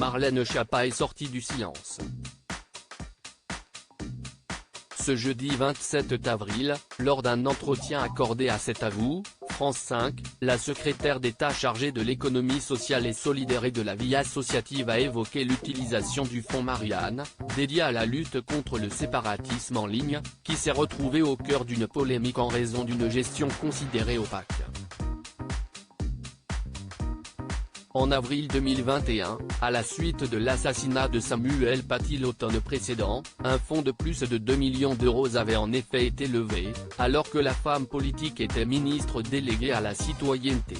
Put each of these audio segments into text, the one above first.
Marlène Schiappa est sortie du silence. Ce jeudi 27 avril, lors d'un entretien accordé à C'est à vous, France 5, la secrétaire d'État chargée de l'économie sociale et solidaire et de la vie associative a évoqué l'utilisation du fonds Marianne, dédié à la lutte contre le séparatisme en ligne, qui s'est retrouvé au cœur d'une polémique en raison d'une gestion considérée opaque. En avril 2021, à la suite de l'assassinat de Samuel Paty l'automne précédent, un fonds de plus de 2 millions d'euros avait en effet été levé, alors que la femme politique était ministre déléguée à la citoyenneté.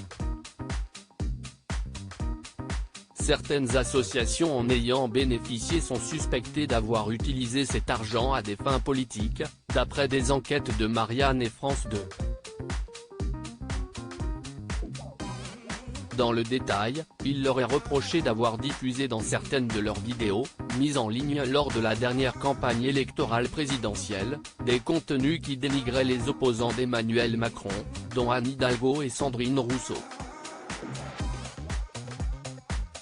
Certaines associations en ayant bénéficié sont suspectées d'avoir utilisé cet argent à des fins politiques, d'après des enquêtes de Marianne et France 2. Dans le détail, il leur est reproché d'avoir diffusé dans certaines de leurs vidéos, mises en ligne lors de la dernière campagne électorale présidentielle, des contenus qui dénigraient les opposants d'Emmanuel Macron, dont Anne Hidalgo et Sandrine Rousseau.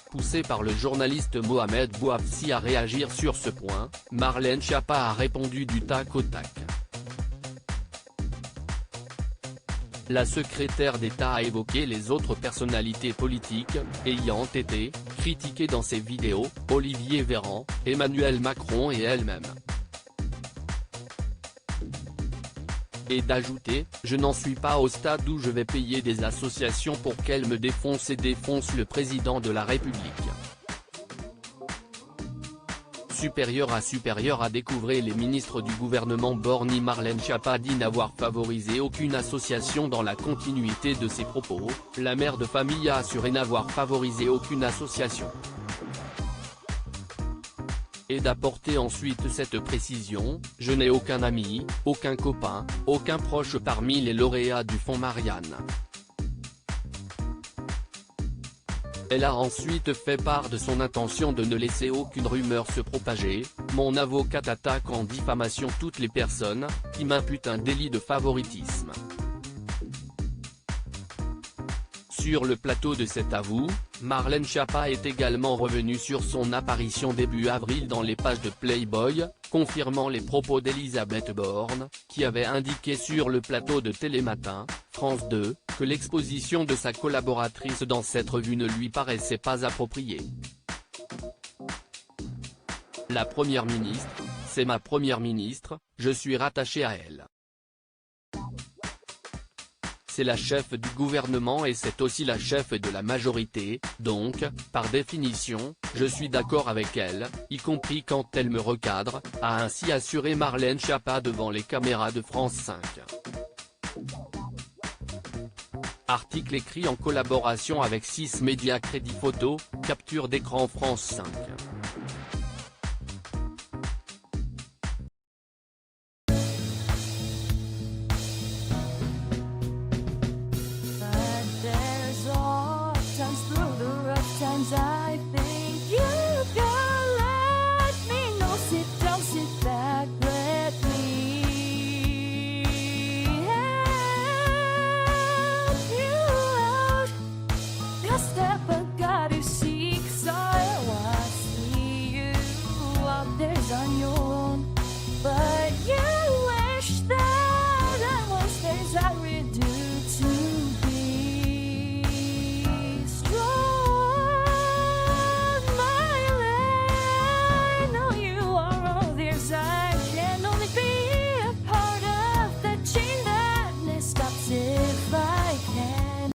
Poussée par le journaliste Mohamed Bouafsi à réagir sur ce point, Marlène Schiappa a répondu du tac au tac. La secrétaire d'État a évoqué les autres personnalités politiques, ayant été critiquées dans ses vidéos, Olivier Véran, Emmanuel Macron et elle-même. Et d'ajouter, je n'en suis pas au stade où je vais payer des associations pour qu'elles me défoncent et défoncent le président de la République. Supérieur à découvrir les ministres du gouvernement borgny. Marlène Schiappa dit n'avoir favorisé aucune association. Dans la continuité de ses propos, la mère de famille a assuré n'avoir favorisé aucune association. Et d'apporter ensuite cette précision, je n'ai aucun ami, aucun copain, aucun proche parmi les lauréats du fonds Marianne. Elle a ensuite fait part de son intention de ne laisser aucune rumeur se propager. Mon avocate attaque en diffamation toutes les personnes qui m'imputent un délit de favoritisme. Sur le plateau de C'est à vous, Marlène Schiappa est également revenue sur son apparition début avril dans les pages de Playboy, confirmant les propos d'Elisabeth Borne, qui avait indiqué sur le plateau de Télématin, France 2, que l'exposition de sa collaboratrice dans cette revue ne lui paraissait pas appropriée. La première ministre, c'est ma première ministre, je suis rattaché à elle. C'est la chef du gouvernement et c'est aussi la chef de la majorité, donc, par définition, je suis d'accord avec elle, y compris quand elle me recadre, a ainsi assuré Marlène Schiappa devant les caméras de France 5. Article écrit en collaboration avec 6 médias. Crédit photo, capture d'écran France 5.